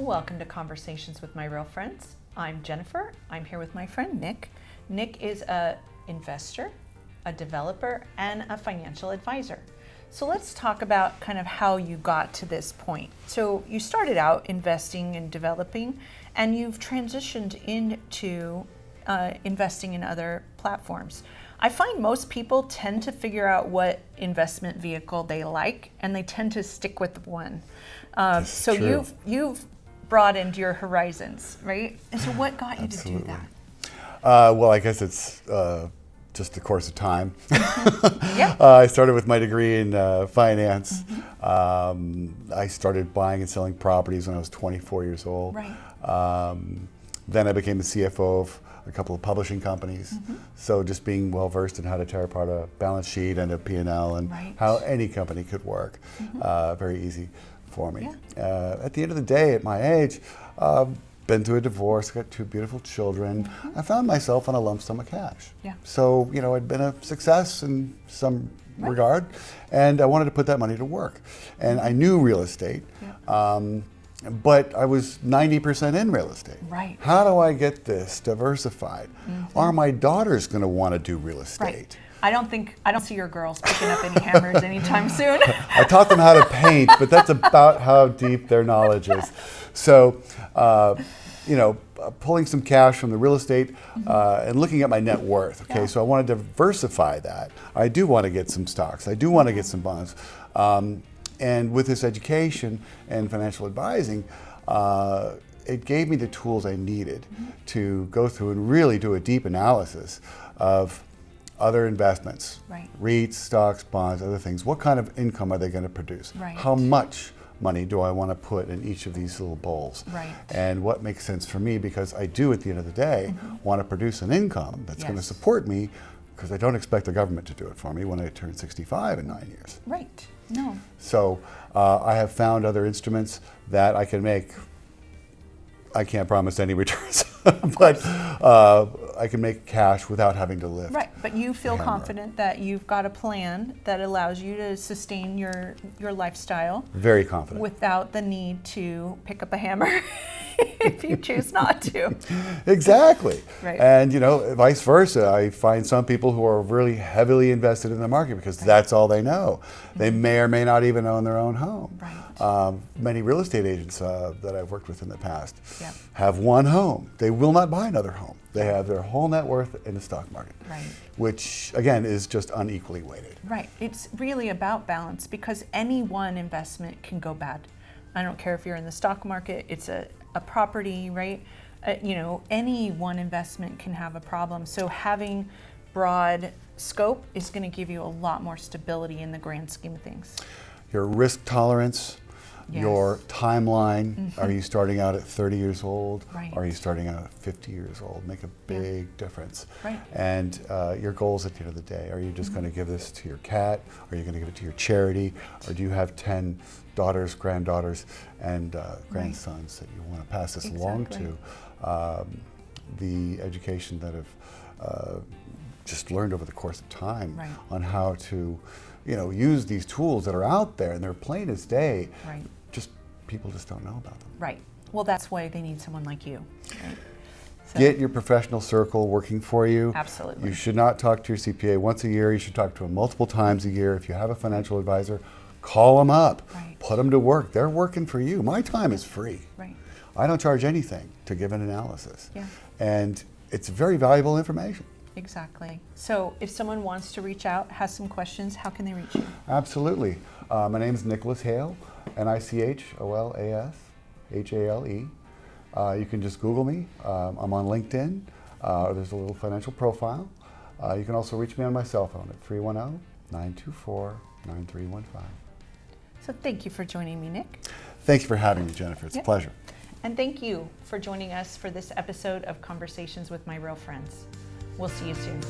welcome to Conversations with My Real Friends. I'm Jennifer. I'm here with my friend Nick. Nick is an investor, a developer, and a financial advisor. So let's talk about kind of how you got to this point. So you started out investing and developing, and you've transitioned into investing in other platforms. I find most people tend to figure out what investment vehicle they like, and they tend to stick with one. So true. you've broadened your horizons, right? And so what got you Absolutely. to do that? Well, I guess it's just the course of time. Yeah. I started with my degree in finance. I started buying and selling properties when I was 24 years old. Right. Then I became the CFO of a couple of publishing companies. So just being well versed in how to tear apart a balance sheet and a P&L and Right. how any company could work. Very easy for me. Yeah. At the end of the day, at my age, been through a divorce, got two beautiful children. I found myself on a lump sum of cash. Yeah. So, I'd been a success in some Right. regard, and I wanted to put that money to work. And I knew real estate. Yeah. But I was 90% in real estate. Right. How do I get this diversified? Are my daughters going to want to do real estate? Right. I don't see your girls picking up any hammers anytime soon. I taught them how to paint, but that's about how deep their knowledge is. So, pulling some cash from the real estate and looking at my net worth. Okay, Yeah. so I want to diversify that. I do want to get some stocks. I do want to get some bonds. And with this education and financial advising, it gave me the tools I needed to go through and really do a deep analysis of other investments, Right. REITs, stocks, bonds, other things. What kind of income are they going to produce? Right. How much money do I want to put in each of these little bowls? Right. And what makes sense for me, because I do at the end of the day want to produce an income that's going to Yes. support me, because I don't expect the government to do it for me when I turn 65 in 9 years. Right. No. So I have found other instruments that I can make. I can't promise any returns, but I can make cash without having to lift. Right, but you feel hammer. confident that you've got a plan that allows you to sustain your lifestyle Very confident. without the need to pick up a hammer if you choose not to. Exactly. Right. And vice versa. I find some people who are really heavily invested in the market because that's all they know. They may or may not even own their own home. Right. Many real estate agents that I've worked with in the past Yeah. have one home. They will not buy another home. They have their whole net worth in the stock market, Right. which again is just unequally weighted. Right. It's really about balance, because any one investment can go bad. I don't care if you're in the stock market, it's a property, right? Any one investment can have a problem. So having broad scope is going to give you a lot more stability in the grand scheme of things. Your risk tolerance, Yes. your timeline. Are you starting out at 30 years old? Right. Are you starting out at 50 years old? Make a big difference. Right. And your goals at the end of the day. Are you just going to give this to your cat? Are you going to give it to your charity? Or do you have 10 daughters, granddaughters, and grandsons that you want to pass this along Exactly. to? The education that I've just learned over the course of time Right. on how to use these tools that are out there, and they're plain as day. Right. Just people just don't know about them. Right. Well, that's why they need someone like you. Right? So, Get your professional circle working for you. Absolutely. You should not talk to your CPA once a year. You should talk to them multiple times a year. If you have a financial advisor, call them up. Right. Put them to work. They're working for you. My time is free. Right. I don't charge anything to give an analysis. Yeah. And it's very valuable information. Exactly. So if someone wants to reach out, has some questions, how can they reach you? Absolutely. My name is Nicholas Hale, NiCholasHale. You can just Google me. I'm on LinkedIn. There's a little financial profile. You can also reach me on my cell phone at 310-924-9315. So thank you for joining me, Nick. Thank you for having me, Jennifer. It's a pleasure. And thank you for joining us for this episode of Conversations with My Real Friends. We'll see you soon.